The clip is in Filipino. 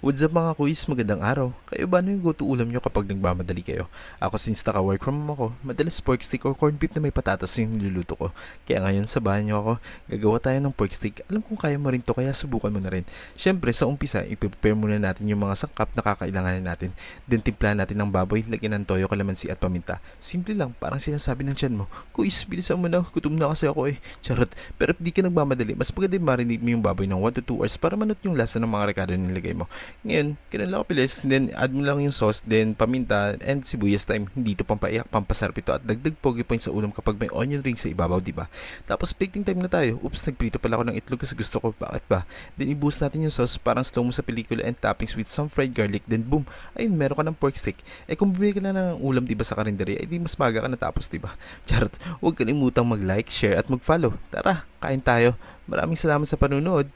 What's up mga quiz? Magandang araw. Kayo ba ano yung go-to ulam nyo kapag nagmamadali kayo? Ako since naka-work from home ako, madalas pork stick or corned beef na may patatas yung niluluto ko. Kaya ngayon sa bahay nyo ako, gagawa tayo ng pork stick. Alam kong kaya mo rin to kaya subukan mo na rin. Siyempre sa umpisa, i-prepare muna natin yung mga sangkap na kakailanganin natin. Then timplahan natin ng baboy, lagyan ng toyo, kalamansi at paminta. Simple lang, parang sinasabi ng tiyan mo, Kuis, bilisan mo na, gutom na kasi ako eh. Charot. Pero if di ka nagmamadali, mas maganda marinate mo yung baboy ng 1 to 2 hours para manot yung lasa ng mga rekado na nilagay mo. Ngayon, kinalapilis, then add mo lang yung sauce, then paminta, and sibuyas time. Hindi ito pampaiyak, pampasarap ito at dagdag pogi points sa ulam kapag may onion ring sa ibabaw, di ba? Tapos baking time na tayo. Oops, nagprito pala ako ng itlog kasi gusto ko, bakit ba? Then i-boost natin yung sauce, parang slow mo sa pelikula and toppings with some fried garlic, then boom, ayun, meron ka ng pork stick. Eh kung bumili ka na ng ulam, di ba, sa karinderya, eh di mas maga ka natapos, di ba? Charot, huwag kalimutang mag-like, share at mag-follow. Tara, kain tayo. Maraming salamat sa panunood.